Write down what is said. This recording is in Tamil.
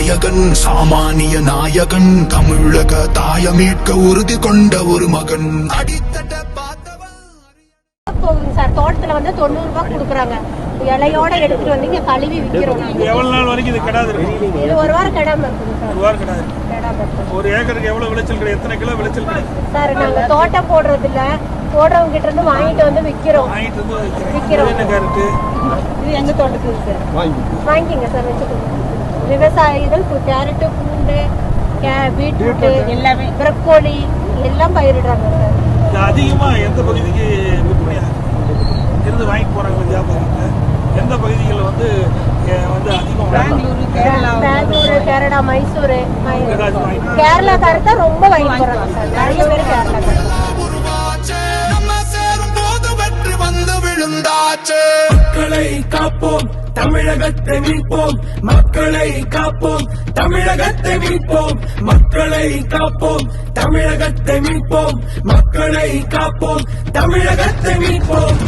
நாயகன் சாமானிய நாயகன் தமிழக தாய மீட்க உறுதி கொண்ட ஒரு மகன் அடித்தட்ட போகுதுங்க சார். தோட்டத்துல வந்து 90 ரூபாய் கொடுக்குறாங்க. இலையோட எடுத்துட்டு வந்து இங்க கழுவி விக்கிறோம். எவ்வளவு நாள் வரைக்கும் இது கெடாது இருக்கும்? இது ஒரு வாரம் கெடாம இருக்குது சார். ஒரு வாரம் கெடாது. ஒரு ஏக்கருக்கு எவ்வளவு விளைச்சல் கிடையாது? எத்தனை கிலோ விளைச்சல் கிடையாது சார்? நாங்க தோட்டம் போடுறது இல்ல, போடுறவங்க கிட்ட இருந்து வாங்கிட்டு வந்து விக்கிறோம். விக்கிறோம். என்ன கேரட்? இது எங்க தோட்டத்துக்கு சார். வாங்கிக்கங்க சார், வச்சுக்கோங்க. விவசாயிகள் கேரட், பூண்டு, பீட்ரூட் எல்லாமே, பிரக்கோலி எல்லாம் பயிரிடுறாங்க சார். அதிகமா எந்த பகுதிக்கு விற்பனையாக இருந்து வாங்கிட்டு போறாங்க வியாபாரிகள்? எந்த பகுதிகளில் வந்து அதிகம்? பெங்களூரு, கேரளா, மைசூர். கேரளா காரத்தை ரொம்ப வாங்கிட்டு போறாங்க சார். நிறைய பேர் கேரளா மக்களை காப்போம், தமிழகத்தை மீட்போம். மக்களை காப்போம், தமிழகத்தை மீட்போம். மக்களை காப்போம், தமிழகத்தை மீட்போம். மக்களை காப்போம், தமிழகத்தை மீட்போம்.